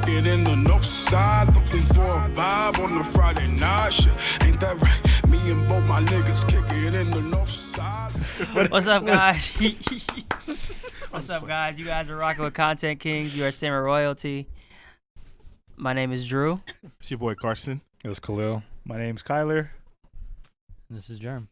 it in the north side. Looking for a vibe on the Friday night shit. Ain't that right? Me and both my niggas kick it in the north side. What's up, guys? What's up, guys? You guys are rocking with Kontent Kingz. You are Summer Royalty. My name is Drew. It's your boy Carson. It's Khalil. My name's Kyler. This is Germ.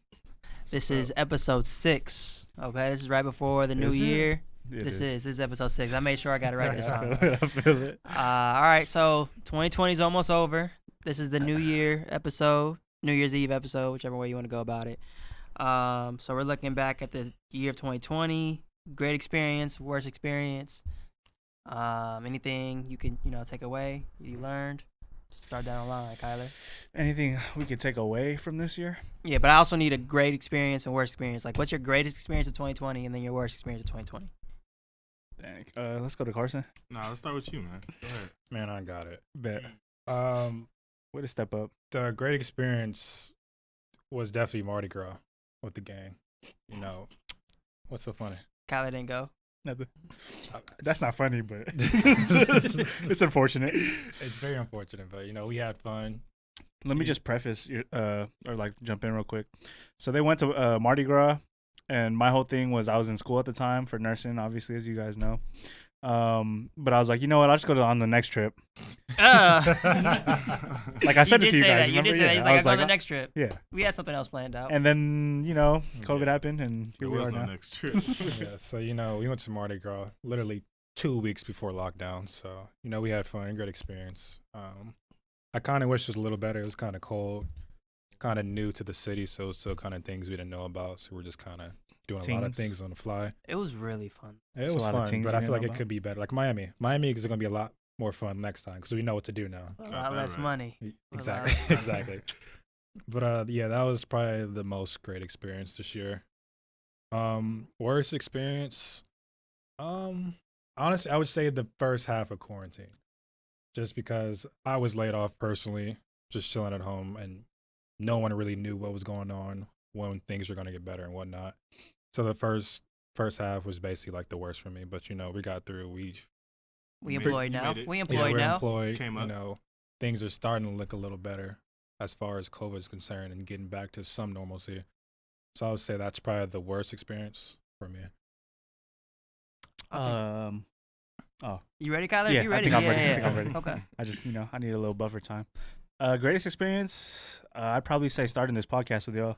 This is episode 6. Okay, this is right before the new year. This is episode 6. I made sure I got it right this time. I feel it. All right, so 2020 is almost over. This is the New Year episode, New Year's Eve episode, whichever way you want to go about it. So we're looking back at the year of 2020. Great experience, worst experience. Anything you can, take away, you learned. Start down the line, Kyler. Anything we could take away from this year? Yeah, but I also need a great experience and worst experience. Like, what's your greatest experience of 2020 and then your worst experience of 2020? Dang. Let's go to Carson. Nah, let's start with you, man. Go ahead. Man, I got it. Bet. Way to step up. The great experience was definitely Mardi Gras with the gang. What's so funny? Kyler didn't go. Nothing. That's not funny, but it's unfortunate. It's very unfortunate, but we had fun. Let me just preface or jump in real quick. So they went to Mardi Gras, and my whole thing was I was in school at the time for nursing, obviously, as you guys know. But I was like, you know what? I'll just go on the next trip. Like I said it to you guys. You did say that. He's like, I'll go on the next trip. Yeah. We had something else planned out. And then, COVID happened, and here we are now. Next trip. Yeah, so, we went to Mardi Gras literally 2 weeks before lockdown. So, we had fun, great experience. I kind of wish it was a little better. It was kind of cold, kind of new to the city. So, kind of things we didn't know about. So, we're just kind of doing a lot of things on the fly. It was really fun. It was fun, but I feel like it could be better. Like Miami. Miami is going to be a lot more fun next time because we know what to do now. A lot less money. Exactly. Exactly. But yeah, that was probably the most great experience this year. Worst experience, honestly, I would say the first half of quarantine, just because I was laid off personally, just chilling at home, and no one really knew what was going on, when things were going to get better and whatnot. So the first half was basically like the worst for me, but we got through. We employed now. We're employed. Came up. Things are starting to look a little better as far as COVID is concerned and getting back to some normalcy. So I would say that's probably the worst experience for me. You ready, Kyler? Yeah, you ready? I think I'm ready. Okay. I just, I need a little buffer time. Greatest experience, I'd probably say starting this podcast with y'all.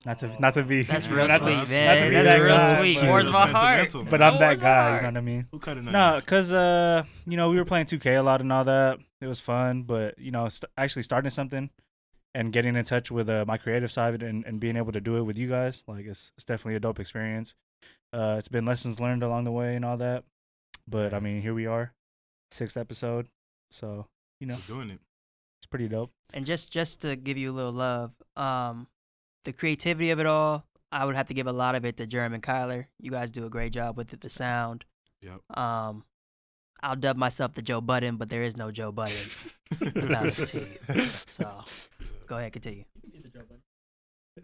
Not to be. That's real not sweet, to, man. Not to That's be real guy, sweet. but- Warms my heart. But I'm that Warms my guy, heart. you know what I mean? Who cut it? No, because, we were playing 2K a lot and all that. It was fun, but, actually starting something and getting in touch with my creative side and being able to do it with you guys, like, it's definitely a dope experience. It's been lessons learned along the way and all that. But, I mean, here we are, 6th episode. So, We're doing it. it's pretty dope. And just to give you a little love, the creativity of it all, I would have to give a lot of it to Germ and Kyler. You guys do a great job with it, the sound. Yep. I'll dub myself the Joe Budden, but there is no Joe Budden without his teeth. So, go ahead, continue.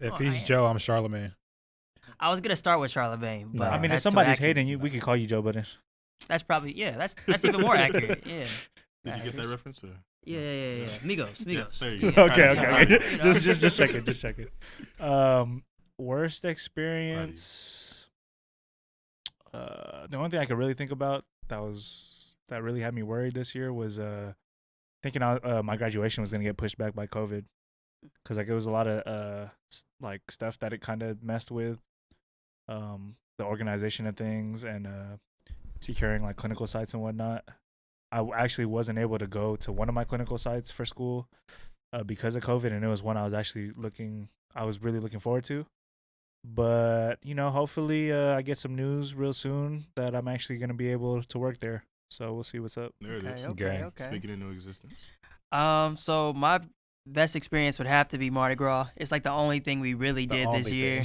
If he's Joe, I'm Charlemagne. I was gonna start with Charlemagne, but I mean, if that's too somebody's accurate. hating you, we could call you Joe Budden. That's probably that's even more accurate. Yeah. Did you get that reference? Or? Yeah. Migos. There you Yeah. go. Okay. Just check it. Worst experience. The only thing I could really think about that really had me worried this year was thinking my graduation was gonna get pushed back by COVID, because it was a lot of stuff that it kind of messed with, the organization of things and securing clinical sites and whatnot. I actually wasn't able to go to one of my clinical sites for school because of COVID, and it was one I was really looking forward to. But, hopefully I get some news real soon that I'm actually going to be able to work there. So we'll see what's up. There it is. Okay. Speaking into existence. So my best experience would have to be Mardi Gras. It's like the only thing we really did this year.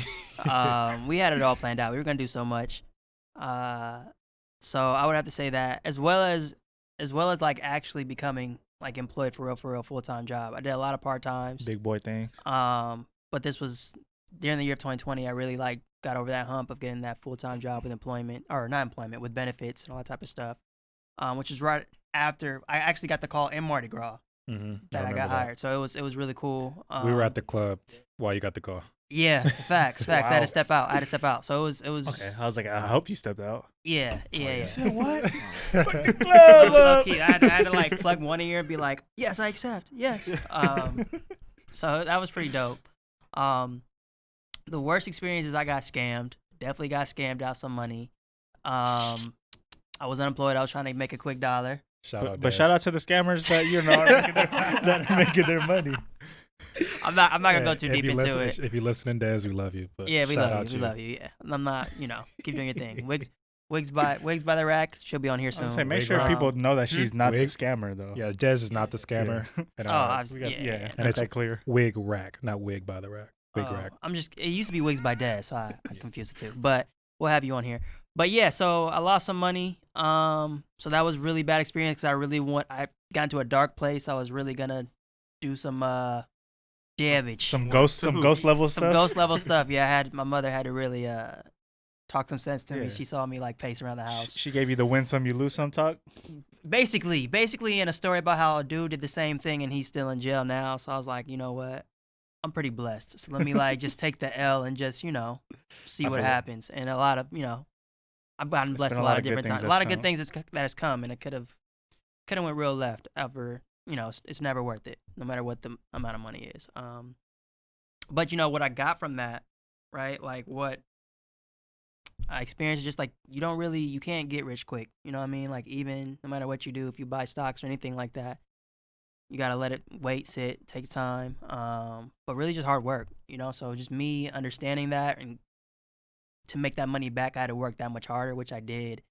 We had it all planned out. We were going to do so much. So I would have to say that, as well as actually becoming employed for real full-time job. I did a lot of part-times. Big boy things. But this was during the year of 2020. I really got over that hump of getting that full-time job with employment, or not employment, with benefits and all that type of stuff. Which is right after I actually got the call in Mardi Gras that I got hired. So it was really cool. We were at the club while you got the call. Yeah, facts. I had Wow. to step out. So it was. Okay, I was like, I hope you stepped out. Yeah. Said what? Low-key, I had to like plug one ear and be like, yes, I accept. Yes. So that was pretty dope. The worst experience is I got scammed. Definitely got scammed out some money. I was unemployed. I was trying to make a quick dollar. But shout out to the scammers that that are making their money. I'm not gonna go too deep into it. If you're listening, Des, we love you. But Yeah, we shout love out you. We love you. Yeah, I'm not. Keep doing your thing. Wigs by the rack. She'll be on here I soon. was saying, make Wig sure rock. people know that she's not the Wig. scammer though. Yeah, Des is not the scammer. And, Yeah, and it's that clear. Wig Rack, not Wig by the Rack. Wig Rack. It used to be Wigs by Dad, so I confused the two. But we'll have you on here. But yeah, so I lost some money. So that was really bad experience because I got into a dark place. I was really gonna do some damage. Some ghost level Some stuff. ghost level stuff. Yeah, my mother had to really talk some sense to me. Yeah. She saw me like pace around the house. She gave you the win some, you lose some talk. Basically in a story about how a dude did the same thing and he's still in jail now. So I was like, you know what? I'm pretty blessed. So let me like just take the L and just, see I what feel happens. And a lot of, I've gotten It's blessed been a lot of different times. A that's lot of good come. things that has come, and it could have went real left ever. It's never worth it, no matter what the amount of money is. But what I got from that, right? Like what I experienced, just like you can't get rich quick. You know what I mean? Like even no matter what you do, if you buy stocks or anything like that, you gotta let it sit, take time. But really just hard work. So just me understanding that, and to make that money back, I had to work that much harder, which I did.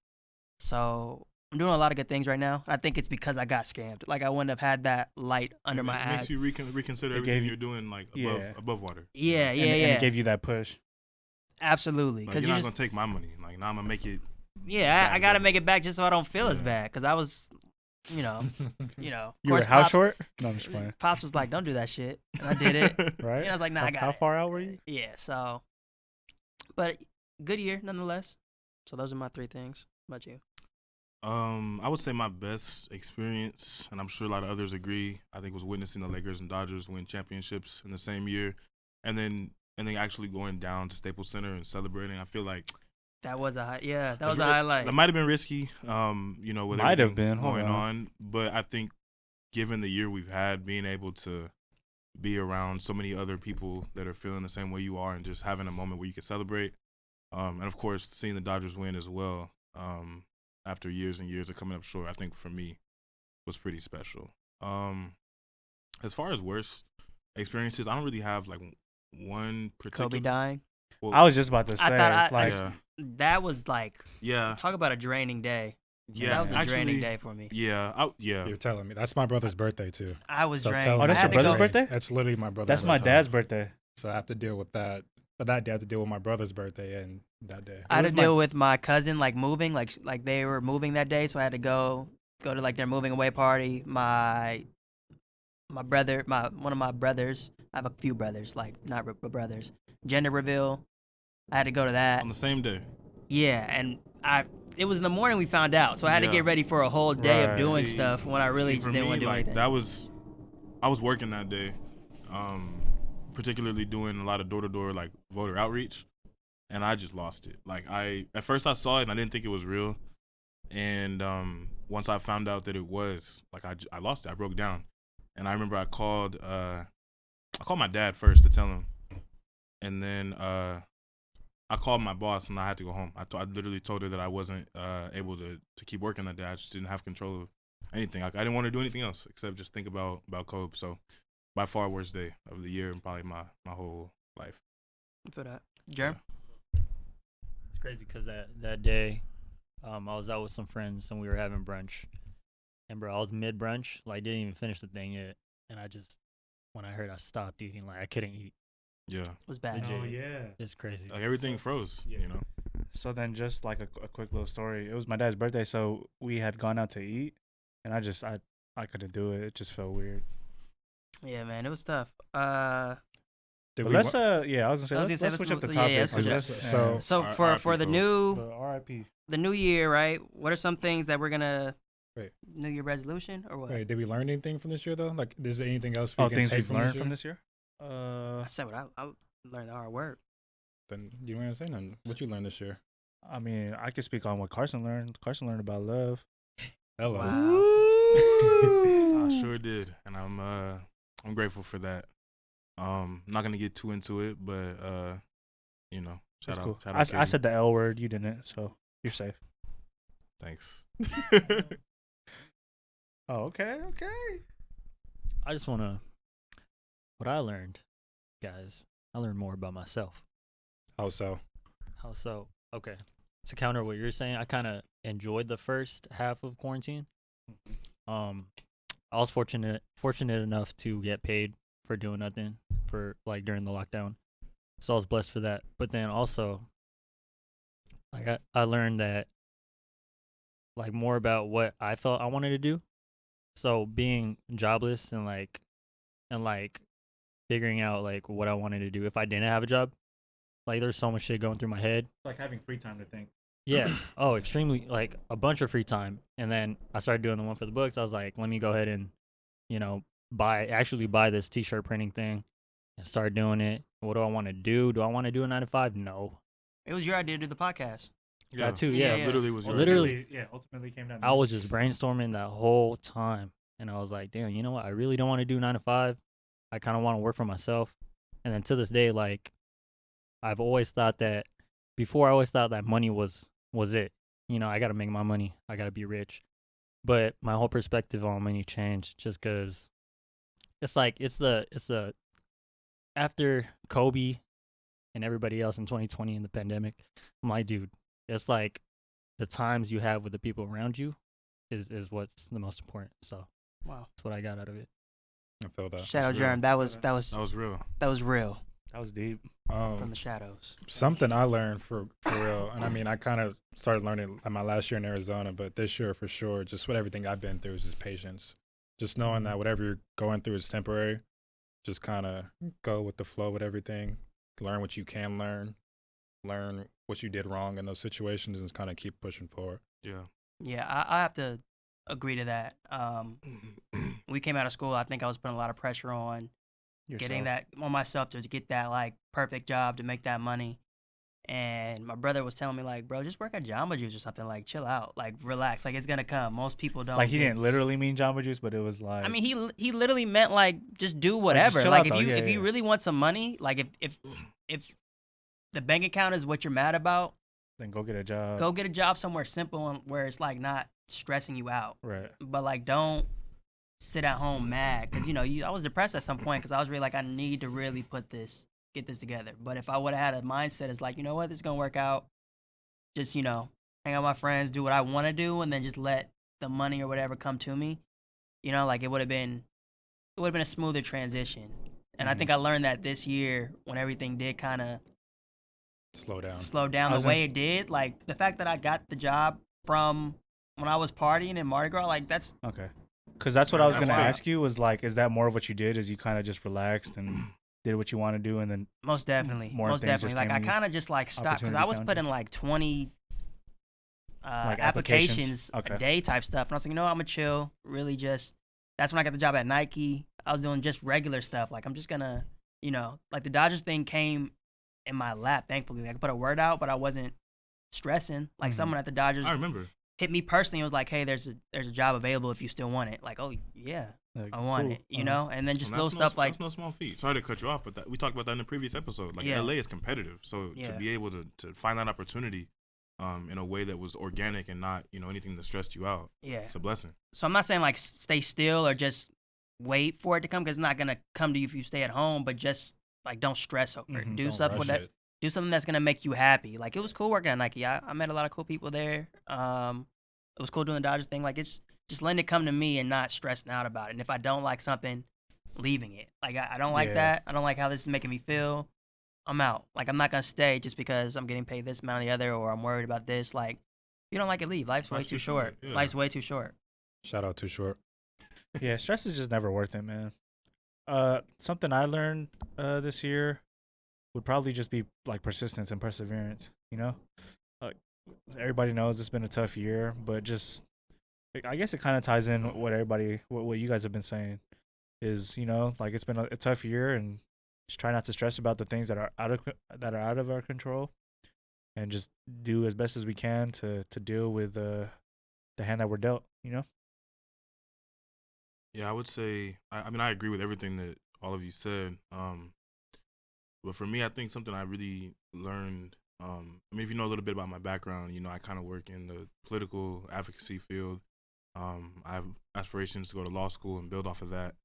So I'm doing a lot of good things right now. I think it's because I got scammed. Like I wouldn't have had that light under my eyes. Makes you reconsider It everything gave you- you're doing, like above water. Yeah, And yeah. it gave you that push. Absolutely. Like, Because you're not gonna take my money. Like now I'm gonna make it. yeah, I gotta bad. make it back just so I don't feel as Yeah. bad. Because I was, of You were course, how Pops- short? No, I'm just playing. Pops was like, "Don't do that shit," and I did it. Right? And I was like, "Nah, I got How it." far out were you? Yeah. So, but good year nonetheless. So those are my three things. What about you? I would say my best experience, and I'm sure a lot of others agree, I think was witnessing the Lakers and Dodgers win championships in the same year, and then actually going down to Staples Center and celebrating. I feel like That was a that was it's a re- highlight. That might have been risky, with Might have everything been, hold going on. on. But I think given the year we've had, being able to be around so many other people that are feeling the same way you are and just having a moment where you can celebrate, and of course seeing the Dodgers win as well, after years and years of coming up short, I think for me was pretty special. As far as worst experiences, I don't really have like one particular. Kobe dying. Well, I was just about to I say, thought like, yeah, That was like, yeah, talk about a draining day. yeah. That was a actually, draining day for me. Yeah, yeah. You're telling me. That's my brother's birthday, too. I was So drained. tell Oh, me that's I had your to brother's go- birthday? That's literally my brother's that's my birthday. dad's birthday. So I have to deal with that. For that day, I have to deal with my brother's birthday and that day. I had was to my- deal with my cousin like moving, like they were moving that day, so I had to go to like their moving away party. My brother, one of my brothers. I have a few brothers, like not brothers. Gender reveal. I had to go to that. On the same day. Yeah, and it was in the morning we found out, so I had to Yeah. get ready for a whole day of Right. doing See- stuff when I really See, just for didn't me, want to do like, anything. I was working that day, particularly doing a lot of door-to-door like voter outreach, and I just lost it. Like at first I saw it and I didn't think it was real, and once I found out that it was, like I lost it. I broke down, and I remember I called my dad first to tell him, and then I called my boss and I had to go home. I literally told her that I wasn't able to keep working that day. I just didn't have control of anything. I didn't want to do anything else except just think about Kobe. So by far worst day of the year and probably my whole life. For that, Jerm. It's crazy because that day, I was out with some friends and we were having brunch. And bro, I was mid brunch, like didn't even finish the thing yet, and when I heard I stopped eating, like I couldn't eat. Yeah, Was bad. Legit. Oh, yeah. It's crazy. like everything froze. Yeah. You know. So then just like a quick little story. It was my dad's birthday, so we had gone out to eat, and I couldn't do it. It just felt weird. Yeah, man, it was tough. But let's I was gonna say let's switch up the topic. yeah, let's switch up. So R- for RIP the Kobe. new the RIP. the new year, right? What are some things that we're gonna New Year resolution or what? Wait, did we learn anything from this year though? Like, is there anything else we can things take we've from learned this year? from this year. I said what I learned the hard work. Then you ain't say nothing. What you learned this year? I mean, I could speak on what Carson learned. Carson learned about love. Hello. Wow. I sure did, and I'm grateful for that. I'm not gonna get too into it, but you know, That's shout cool. out. Shout out I said the L word. You didn't, so you're safe. Thanks. Oh, okay. I just what I learned, guys. I learned more about myself. How so? How so? Okay. To counter what you're saying, I kind of enjoyed the first half of quarantine. I was fortunate enough to get paid for doing nothing for like during the lockdown, so I was blessed for that. But then also, like I learned that like more about what I felt I wanted to do. So being jobless and figuring out like what I wanted to do if I didn't have a job. Like there's so much shit going through my head. Like having free time to think. Yeah. Oh, extremely, like a bunch of free time. And then I started doing the one for the books. I was like, let me go ahead and, actually buy this t-shirt printing thing and start doing it. What do I want to do? Do I want to do a 9 to 5? No. It was your idea to do the podcast. That too. Yeah, Yeah. yeah. Literally was your Literally. Yeah, ultimately came down. I was just brainstorming that whole time. And I was like, damn, you know what? I really don't want to do 9 to 5. I kind of want to work for myself. And then to this day, like, I've always thought that money was it. You know, I got to make my money. I got to be rich. But my whole perspective on money changed just because it's the after Kobe and everybody else in 2020 in the pandemic, I'm like, dude, it's like the times you have with the people around you is what's the most important. So Wow. that's what I got out of it. I feel that. Shadow That's real. Germ, that was real. that was real That was deep. from the shadows. Something I learned for real, and I mean, I kind of started learning in my last year in Arizona, but this year for sure, just with everything I've been through is just patience. Just knowing that whatever you're going through is temporary. Just kind of go with the flow with everything. Learn what you can learn. Learn what you did wrong in those situations, and just kind of keep pushing forward. Yeah. Yeah, I have to agree to that. We came out of school. I think I was putting a lot of pressure on getting that on myself to get that like perfect job to make that money. And my brother was telling me like, bro, just work at Jamba Juice or something. Like, chill out, like, relax. Like, it's gonna come. Most people don't. Like he didn't literally mean Jamba Juice, but it was like. I mean, he literally meant like just do whatever. chill Like, out, if though. you Yeah, if you yeah. really want some money, like if the bank account is what you're mad about, Then go get a job. go get a job somewhere simple and where it's like not stressing you out. Right. But like, don't sit at home mad because I was depressed at some point because I was really like, I need to really get this together. But if I would have had a mindset is like, you know what, this is gonna work out. Just hang out with my friends, do what I want to do, and then just let the money or whatever come to me. Like it would have been a smoother transition. And I think I learned that this year when everything did kind of Slow down. slow down the way it did. Like the fact that I got the job from when I was partying in Mardi Gras, like that's Okay. Because that's what I was That's gonna fine. ask you was like, is that more of what you did? Is you kind of just relaxed and did what you want to do, and then most definitely. more Most things definitely. just Like I came to you? kind of just like stopped because Opportunity I was found putting you? like 20 Like applications Okay. a day type stuff. And I was like, I'm gonna chill. Really just that's when I got the job at Nike. I was doing just regular stuff. Like I'm just gonna, like the Dodgers thing came in my lap, thankfully. Like, I could put a word out, but I wasn't stressing. Like someone at the Dodgers I remember. hit me personally and was like, hey, there's a job available if you still want it. Like, oh yeah, Like, I want cool. it. And then just And little that's stuff like that's no small feat. Sorry to cut you off, but we talked about that in the previous episode. Like Yeah. LA is competitive, so to Yeah. be able to find that opportunity, in a way that was organic and not anything that stressed you out, yeah. it's a blessing. So I'm not saying like stay still or just wait for it to come because it's not gonna come to you if you stay at home. But just like don't stress over it. Do Don't stuff rush with that. it. Do something that's gonna make you happy. Like it was cool working at Nike. I met a lot of cool people there. It was cool doing the Dodgers thing. Like it's just letting it come to me and not stressing out about it. And if I don't like something, leaving it. Like I don't like Yeah. that. I don't like how this is making me feel. I'm out. Like I'm not gonna stay just because I'm getting paid this amount or the other, or I'm worried about this. Like if you don't like it, leave. Life's way Life's too too short. short, yeah. Life's way too short. Shout out Too Short. Yeah, stress is just never worth it, man. Something I learned this year would probably just be like persistence and perseverance. Like everybody knows it's been a tough year, but just I guess it kind of ties in what what you guys have been saying is, like it's been a tough year, and just try not to stress about the things that are out of our control, and just do as best as we can to deal with the hand that we're dealt. Yeah, I would say. I mean, I agree with everything that all of you said. But for me, I think something I really learned. I mean, if you know a little bit about my background, I kind of work in the political advocacy field. I have aspirations to go to law school and build off of that.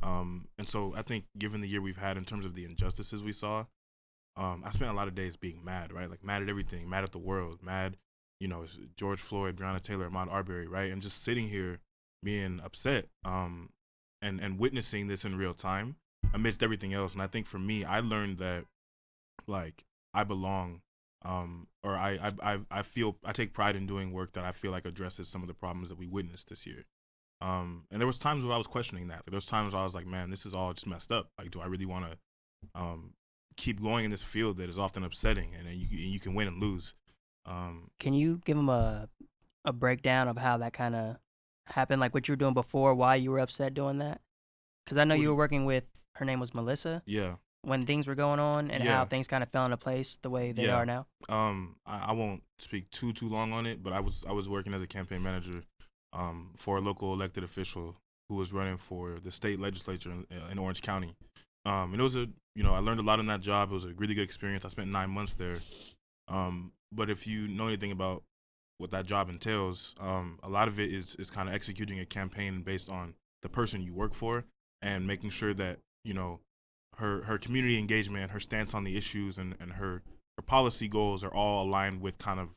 And so I think, given the year we've had in terms of the injustices we saw, I spent a lot of days being mad, right? Like mad at everything, mad at the world, mad, George Floyd, Breonna Taylor, Ahmaud Arbery, right? And just sitting here being upset, and witnessing this in real time amidst everything else. And I think for me, I learned that, like, I belong, or I feel I take pride in doing work that I feel like addresses some of the problems that we witnessed this year. And there was times where I was questioning that. There was times where I was like, man, this is all just messed up. Like, do I really want to keep going in this field that is often upsetting, and then you can win and lose? Can you give them a breakdown of how that kind of happened, like what you were doing before, why you were upset doing that? Because I know you were working with, her name was Melissa. Yeah. When things were going on, and Yeah. how things kind of fell into place the way they are now. I won't speak too long on it, but I was working as a campaign manager for a local elected official who was running for the state legislature in Orange County. And it was I learned a lot in that job. It was a really good experience. I spent 9 months there. But if you know anything about what that job entails, a lot of it is kind of executing a campaign based on the person you work for, and making sure that, her community engagement, her stance on the issues, and her policy goals are all aligned with kind of,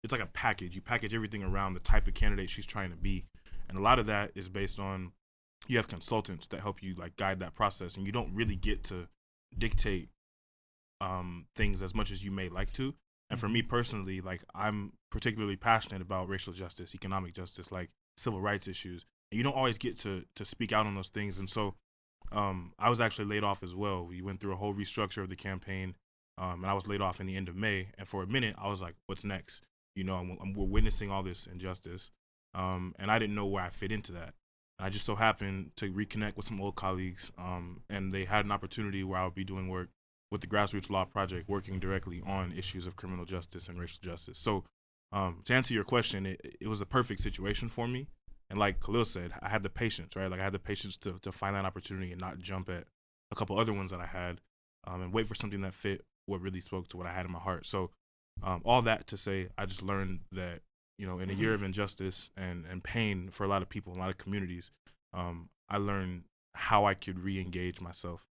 it's like a package. You package everything around the type of candidate she's trying to be. And a lot of that is based on, you have consultants that help you, like, guide that process, and you don't really get to dictate things as much as you may like to. And for me personally, like, I'm particularly passionate about racial justice, economic justice, like civil rights issues. And you don't always get to speak out on those things. And so I was actually laid off as well. We went through a whole restructure of the campaign, and I was laid off in the end of May. And for a minute, I was like, what's next? We're witnessing all this injustice, and I didn't know where I fit into that. I just so happened to reconnect with some old colleagues, and they had an opportunity where I would be doing work with the Grassroots Law Project, working directly on issues of criminal justice and racial justice. So to answer your question, it was a perfect situation for me. And like Khalil said, I had the patience, right? Like, I had the patience to find that opportunity and not jump at a couple other ones that I had, and wait for something that fit what really spoke to what I had in my heart. So all that to say, I just learned that, in a year of injustice and pain for a lot of people, a lot of communities, I learned how I could re-engage myself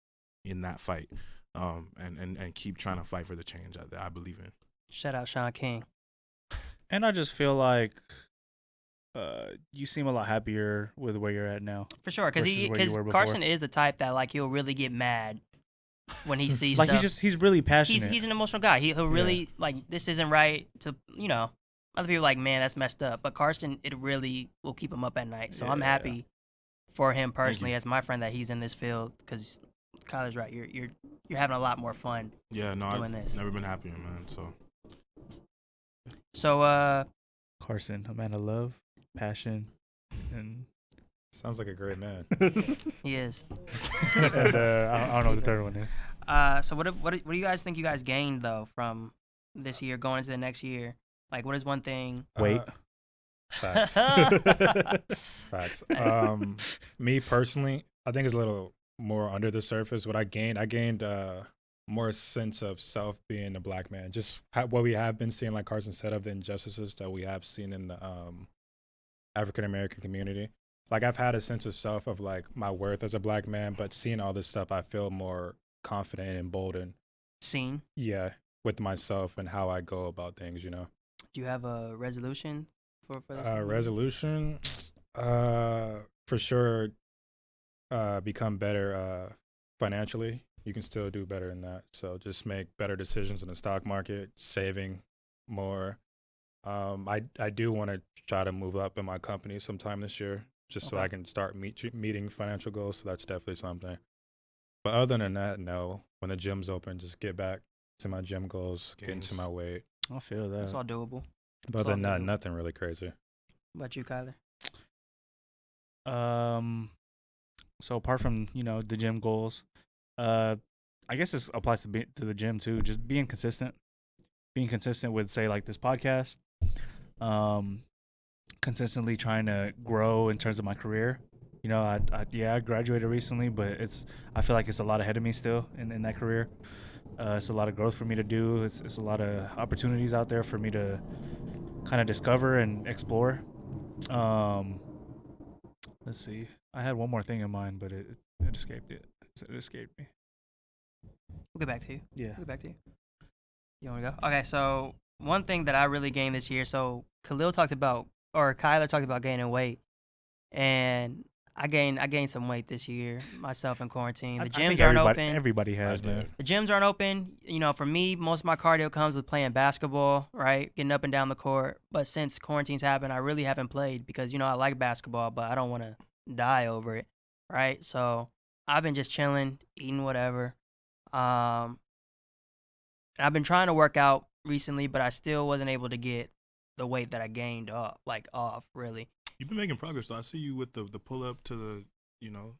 in that fight, and keep trying to fight for the change that I believe in. Shout out Sean King. And I just feel like you seem a lot happier with where you're at now. For sure, because Carson is the type that, like, he'll really get mad when he sees like stuff. he's really passionate. He's an emotional guy. He'll really like, this isn't right. To other people are like, man, that's messed up. But Carson, it really will keep him up at night. So I'm happy for him personally, as my friend, that he's in this field, because Kyler's right. You're having a lot more fun. Yeah, no, doing I've this. never been happier, man. So Carson, a man of love, passion, and Sounds like a great man. he is. and I don't know what the third one is. So what do you guys think you guys gained though from this year going into the next year? Like, what is one thing? Wait. Facts. Facts. Me personally, I think it's a little more under the surface. What I gained more sense of self being a black man. Just what we have been seeing, like Carson said, of the injustices that we have seen in the African American community. Like, I've had a sense of self of, like, my worth as a black man, but seeing all this stuff, I feel more confident and emboldened. Seen? Yeah, with myself and how I go about things, Do you have a resolution for this? Resolution? For sure, become better financially. You can still do better in that. So just make better decisions in the stock market, saving more. I do want to try to move up in my company sometime this year, just so I can start meeting financial goals. So that's definitely something. But other than that, no. When the gym's open, just get back to my gym goals, get into my weight. I feel that. It's all doable. But other than that, nothing really crazy. What about you, Kyler? So apart from the gym goals, I guess this applies to the gym too. Just being consistent with say like this podcast, um, consistently trying to grow in terms of my career. I graduated recently, but I feel like it's a lot ahead of me still in that career. It's a lot of growth for me to do. It's a lot of opportunities out there for me to kind of discover and explore. Um, let's see. I had one more thing in mind, but it escaped it. It escaped me. We'll get back to you. Yeah. We'll get back to you. You want to go? Okay, so one thing that I really gained this year, so Kyler talked about gaining weight, and I gained some weight this year myself in quarantine. The gyms aren't open. Everybody has, man. The gyms aren't open. For me, most of my cardio comes with playing basketball, right? Getting up and down the court. But since quarantine's happened, I really haven't played because, I like basketball, but I don't want to die over it, right? So I've been just chilling, eating whatever. And I've been trying to work out recently, but I still wasn't able to get the weight that I gained off, really. You've been making progress. So I see you with the pull up to the,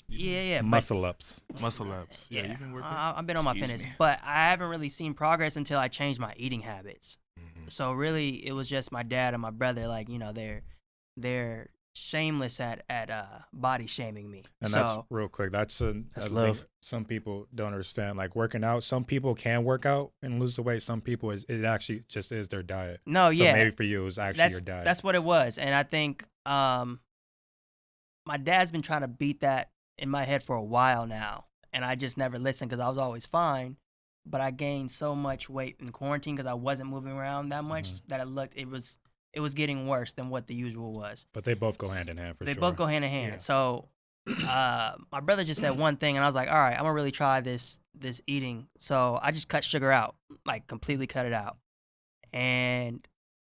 Yeah. Muscle ups. muscle ups. Yeah, you've been working. I've been on my fitness, but I haven't really seen progress until I changed my eating habits. Mm-hmm. So really, it was just my dad and my brother, they're shameless at body shaming me. And so, that's real quick. That's love. Some people don't understand. Like working out, some people can work out and lose the weight. Some people it actually just is their diet. No, So yeah. maybe for you, it was actually your diet. That's what it was. And I think my dad's been trying to beat that in my head for a while now. And I just never listened because I was always fine. But I gained so much weight in quarantine because I wasn't moving around that much that it was getting worse than what the usual was. But they both go hand in hand for They sure. both go hand in hand. Yeah. So my brother just said one thing, and I was like, all right, I'm going to really try this eating. So I just cut sugar out, like completely cut it out. And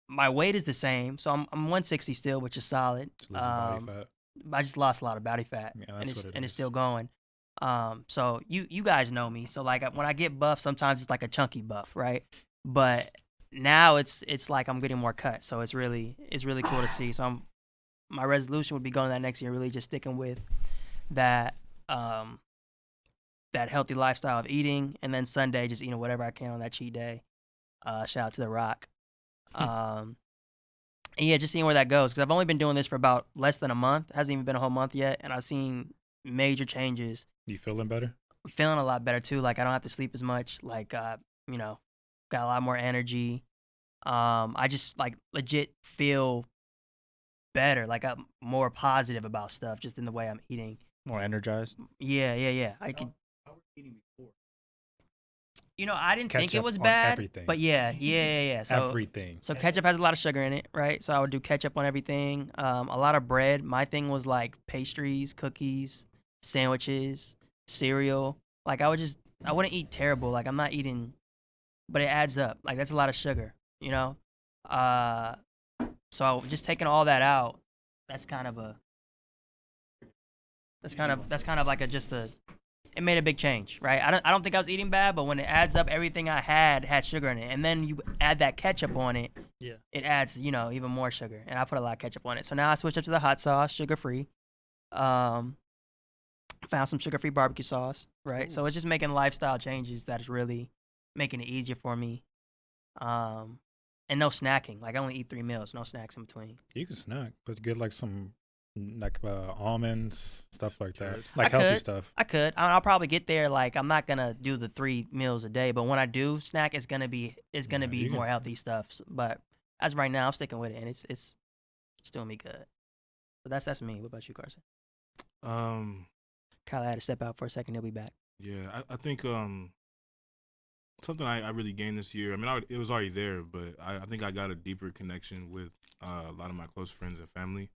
my weight is the same. So I'm 160 still, which is solid. Just losing body fat. I just lost a lot of body fat, Yeah, and that's what it it's is. still going. So you guys know me. So like when I get buff, sometimes it's like a chunky buff, right? But now it's like I'm getting more cut. So it's really cool to see. So my resolution would be going that next year, really just sticking with that that healthy lifestyle of eating, and then Sunday just eating whatever I can on that cheat day. Shout out to The Rock. And yeah, just seeing where that goes because I've only been doing this for about less than a month. It hasn't even been a whole month yet, and I've seen major changes. You feeling better? I'm feeling a lot better too. Like I don't have to sleep as much. Like got a lot more energy. I just like legit feel better. Like I'm more positive about stuff just in the way I'm eating. More energized. Yeah. I could. I didn't think it Ketchup was on bad, everything. but yeah. So Everything. So ketchup has a lot of sugar in it, right? So I would do ketchup on everything. A lot of bread. My thing was like pastries, cookies, sandwiches, cereal. Like I wouldn't eat terrible. Like I'm not eating, but it adds up. Like that's a lot of sugar, So just taking all that out, that's kind of like it made a big change, right? I don't think I was eating bad, but when it adds up, everything I had sugar in it, and then you add that ketchup on it, Yeah. it adds even more sugar, and I put a lot of ketchup on it. So now I switched up to the hot sauce, sugar free. Found some sugar free barbecue sauce, right? Ooh. So it's just making lifestyle changes that is really making it easier for me. And no snacking. Like I only eat 3 meals, no snacks in between. You can snack, but get like some almonds, stuff like that. Carrots. Like I healthy could. stuff. I could. I'll probably get there. Like I'm not gonna do the 3 meals a day, but when I do snack, it's gonna be you more can- healthy stuff. But as of right now, I'm sticking with it, and it's doing me good. So that's me. What about you, Carson? Kyle had to step out for a second. He'll be back. Yeah, I think something I really gained this year. I mean, it was already there, but I think I got a deeper connection with a lot of my close friends and family.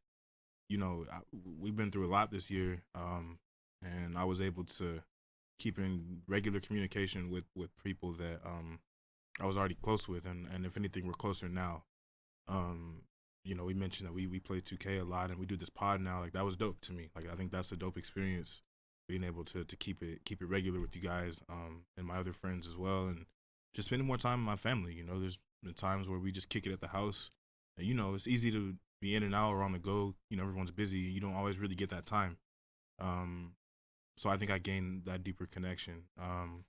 We've been through a lot this year, and I was able to keep in regular communication with people that I was already close with, and if anything, we're closer now. We mentioned that we play 2K a lot, and we do this pod now. Like that was dope to me. Like I think that's a dope experience, being able to keep it regular with you guys, and my other friends as well, and just spending more time with my family. There's been times where we just kick it at the house. And, it's easy to be in and out or on the go. You know, everyone's busy. You don't always really get that time. So I think I gained that deeper connection. And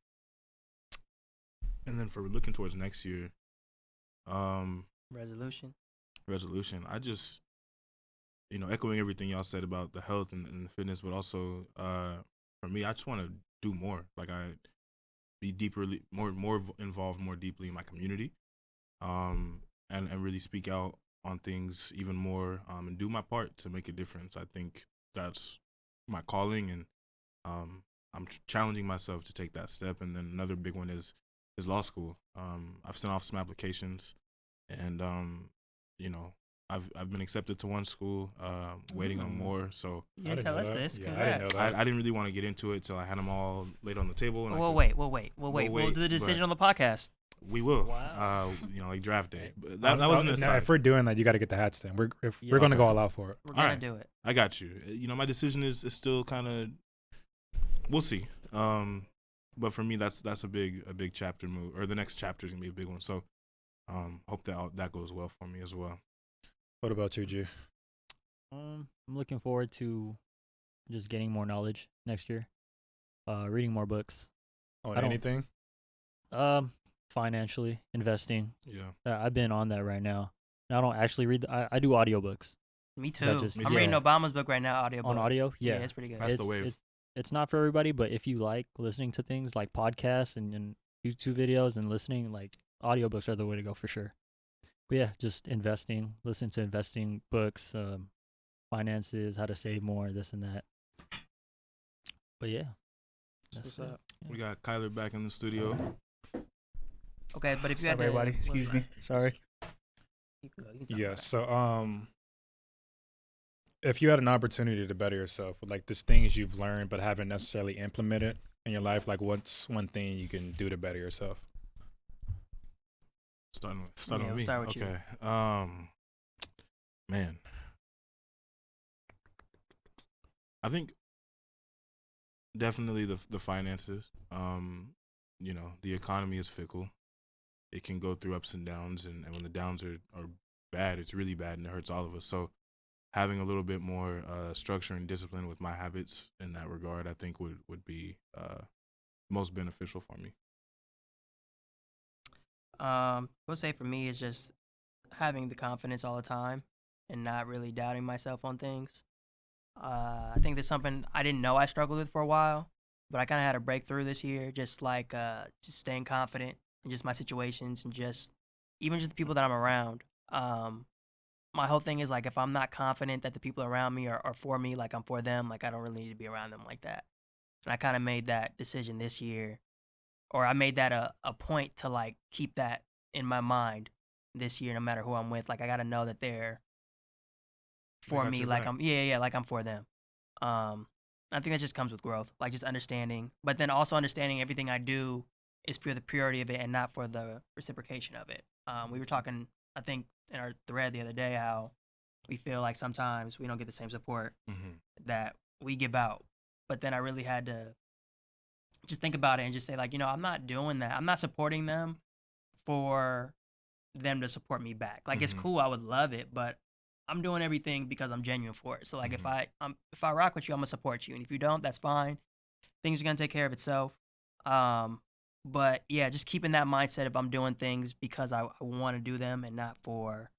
then for looking towards next year, Resolution. I just, you know, echoing everything y'all said about the health and the fitness, but also for me, I just want to do more. Like I be more involved more deeply in my community, and really speak out on things even more, and do my part to make a difference. I think that's my calling, and I'm challenging myself to take that step. And then another big one is law school. I've sent off some applications, and you know, I've been accepted to one school, waiting on more. So You didn't tell us this. Yeah, I didn't Congrats. know that. I didn't really want to get into it till I had them all laid on the table. And We'll wait. We'll wait, do the decision but- on the podcast. We will. Wow. You know, like draft day. But Oh, that wasn't no, a no, side. if we're doing that, you got to get the hats then. We're gonna go all out for it. We're All gonna right. do it. I got you. You know, my decision is still kind of. We'll see. But for me, that's a big chapter move, or the next chapter is gonna be a big one. So, hope that goes well for me as well. What about you, G? I'm looking forward to just getting more knowledge next year. Reading more books. On I don't- anything? Financially investing. Yeah. I've been on that right now. And I don't actually read. I do audiobooks. Me Is that too. just- I'm Me reading too. Obama's book right now, audio. On audio. Yeah, Yeah, it's pretty good. That's the wave. It's not for everybody, but if you like listening to things like podcasts and YouTube videos and listening, like audiobooks are the way to go for sure. But yeah, just investing, listen to investing books, finances, how to save more, this and that. But yeah, What's it. up? We got Kyler back in the studio. Okay, but if you Sorry, had to, everybody. Excuse me. Sorry. You can go. You can talk Yeah. about it. So, if you had an opportunity to better yourself, with like this things you've learned but haven't necessarily implemented in your life, like what's one thing you can do to better yourself? Starting Yeah, with we'll me. start with you. Okay. Man. I think definitely the finances. You know, the economy is fickle. It can go through ups and downs, and when the downs are bad, it's really bad and it hurts all of us. So having a little bit more structure and discipline with my habits in that regard, I think would be most beneficial for me. I would say for me is just having the confidence all the time and not really doubting myself on things. I think that's something I didn't know I struggled with for a while, but I kind of had a breakthrough this year. Just like just staying confident in just my situations and just even just the people that I'm around. My whole thing is like if I'm not confident that the people around me are for me, like I'm for them, like I don't really need to be around them like that. And I kind of made that decision this year, or I made that a point to like keep that in my mind this year, no matter who I'm with. Like I gotta know that they're for got me, your like back. like I'm for them. I think that just comes with growth, like just understanding, but then also understanding everything I do is for the purity of it and not for the reciprocation of it. We were talking, I think, in our thread the other day how we feel like sometimes we don't get the same support Mm-hmm. that we give out, but then I really had to just think about it and just say like, I'm not doing that. I'm not supporting them for them to support me back. Like it's Mhm. cool, I would love it, but I'm doing everything because I'm genuine for it. So like if I rock with you, I'm gonna support you, and if you don't, that's fine. Things are gonna take care of itself. But yeah, just keeping that mindset if I'm doing things because I want to do them and not for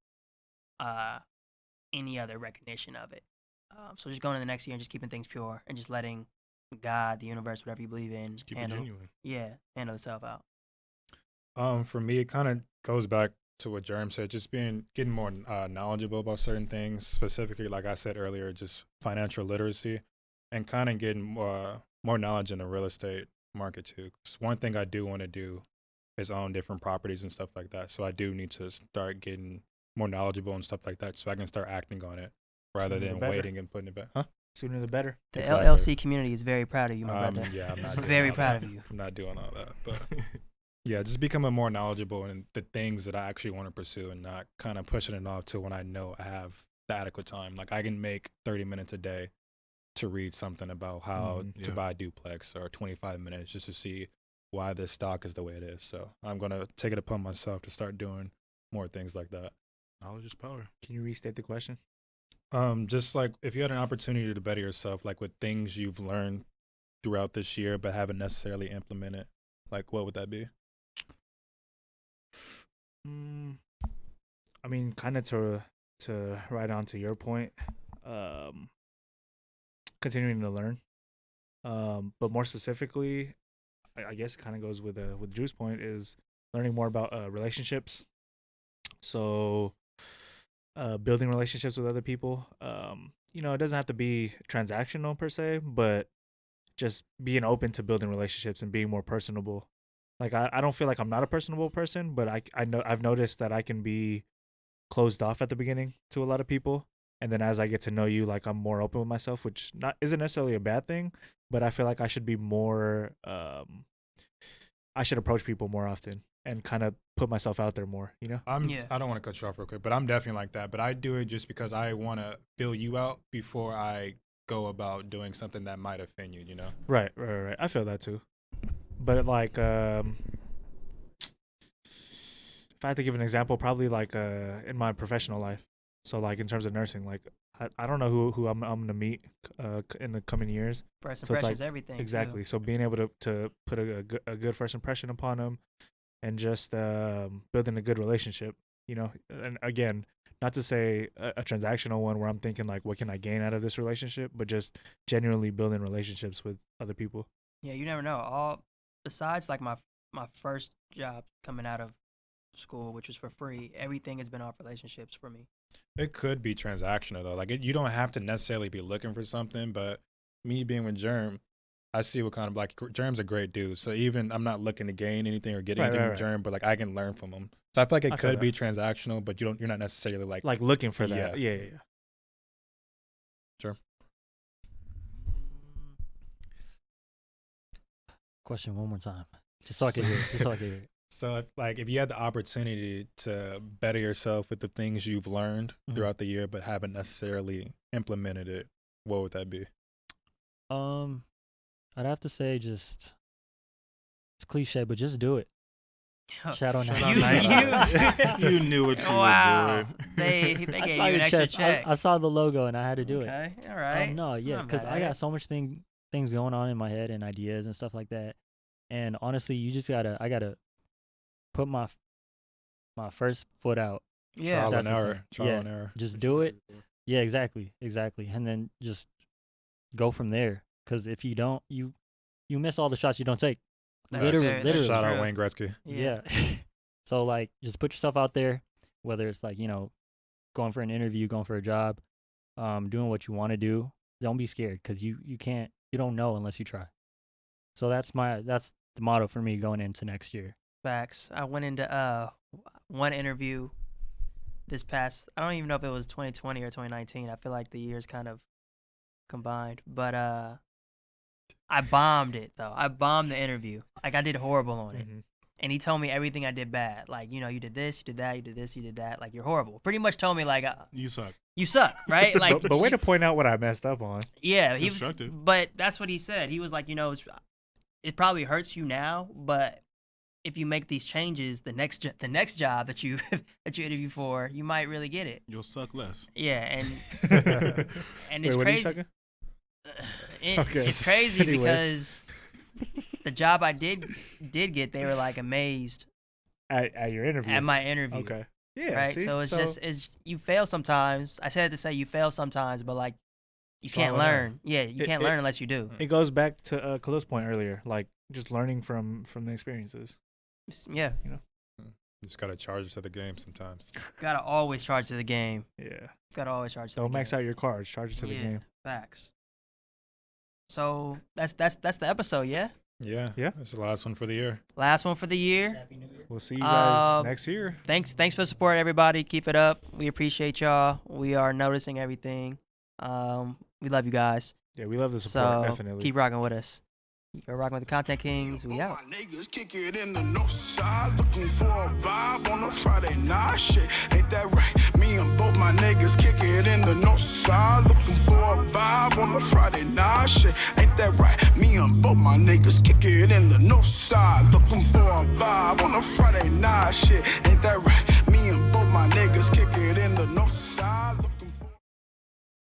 any other recognition of it. So just going into the next year and just keeping things pure and just letting God, the universe, whatever you believe in, Just keep it handle genuine. handle itself out. For me, it kind of goes back to what Jerem said, just getting more knowledgeable about certain things, specifically, like I said earlier, just financial literacy, and kind of getting more knowledge in the real estate market too. 'Cause one thing I do want to do is own different properties and stuff like that. So I do need to start getting more knowledgeable and stuff like that, so I can start acting on it rather Sooner the than better. waiting and putting it back. Huh? Sooner the better. The Exactly. LLC community is very proud of you, my brother. Yeah, I'm not doing Very all proud that. of you. I'm not doing all that, but yeah, just becoming more knowledgeable in the things that I actually want to pursue and not kind of pushing it off to when I know I have the adequate time. Like I can make 30 minutes a day to read something about how Mhm. to Yeah. buy a duplex, or 25 minutes just to see why this stock is the way it is. So I'm going to take it upon myself to start doing more things like that. Knowledge is power. Can you restate the question? Just like if you had an opportunity to better yourself, like with things you've learned throughout this year but haven't necessarily implemented, like what would that be? I mean, kind of to right on to your point, continuing to learn, but more specifically, I guess it kind of goes with Drew's point, is learning more about relationships. So, building relationships with other people. You know, it doesn't have to be transactional per se, but just being open to building relationships and being more personable. Like I don't feel like I'm not a personable person, but I know I've noticed that I can be closed off at the beginning to a lot of people, and then as I get to know you, like I'm more open with myself, which isn't necessarily a bad thing, but I feel like I should be more I should approach people more often and kind of put myself out there more, you know? I don't want to cut you off real quick, but I'm definitely like that. But I do it just because I want to fill you out before I go about doing something that might offend you, you know? Right. I feel that too. But like, if I had to give an example, probably like in my professional life. So like in terms of nursing, like I don't know who I'm gonna meet in the coming years. First So it's impressions, like- everything. Exactly. So being able to put a good first impression upon them, and just building a good relationship, you know. And again, not to say a transactional one where I'm thinking like, what can I gain out of this relationship, but just genuinely building relationships with other people. Yeah, you never know. All besides like my first job coming out of school, which was for free, everything has been off relationships for me. It could be transactional though. Like you don't have to necessarily be looking for something, but me being with Germ, I see what kind of like Germ's a great dude. So even I'm not looking to gain anything or get anything from Germ, but like I can learn from him. So I feel like it could be transactional, but you're not necessarily like looking for that. Yeah. Sure. Question one more time, just so I can hear it. So if you had the opportunity to better yourself with the things you've learned throughout the year but haven't necessarily implemented it, what would that be? I'd have to say it's cliche, but just do it. Shout out You knew what you Wow. were doing. They I gave saw you an your extra chest. check. I saw the logo and I had to do it. Okay, all right. No, yeah, I'm because mad I at got it. so much things going on in my head and ideas and stuff like that. And honestly, you just I gotta put my first foot out. Yeah, Trial that's and the error. same. Trial Yeah. and error. Just do it. Yeah, exactly, and then just go from there. Because if you don't, you miss all the shots you don't take. That's Literally. that's Shout out true. Wayne Gretzky. Yeah. So like, just put yourself out there, whether it's like, going for an interview, going for a job, doing what you want to do. Don't be scared, because you don't know unless you try. So that's the motto for me going into next year. Facts. I went into one interview this past, I don't even know if it was 2020 or 2019. I feel like the years kind of combined. But I bombed it, though. I bombed the interview. Like, I did horrible on it. And he told me everything I did bad. Like, you did this, you did that, you did this, you did that. Like, you're horrible. Pretty much told me, like, You suck. you suck, right? Like, but way to point out what I messed up on. yeah, It's he was. constructive. But that's what he said. He was like, it probably hurts you now, but if you make these changes, the next job that you interview for, you might really get it. You'll suck less. Yeah, and Wait, it's what are you crazy. sucking? It's Okay. crazy Anyway. because the job I did get, they were like amazed At your interview. at my interview. Okay. Yeah. Right. See? So it's you fail sometimes. I said to say you fail sometimes, but like you can't Trial and error. learn. Yeah, you It- can't it- learn unless you do. It goes back to Khalil's point earlier, like just learning from the experiences. Yeah, You just gotta charge it to the game sometimes. gotta always charge to the game. Yeah. Gotta always charge to Don't the max game. out your cards. Charge it to the Yeah, game. facts. So that's the episode. Yeah, Yeah. Yeah. That's the last one for the year. last one for the year. We'll see you guys Um, next year. Thanks for the support, everybody. Keep it up. We appreciate y'all. We are noticing everything. We love you guys. Yeah, we love the support. So Definitely. keep rocking with us. You're rocking with the Content Kings. We All out. my niggas kick it in the north side, looking for a vibe on a Friday night. Shit, ain't that right? Me and both my niggas kick it in the north side, looking for a vibe on a Friday night. Shit, ain't that right? Me and both my niggas kick it in the north side, looking for a vibe on a Friday night. Shit.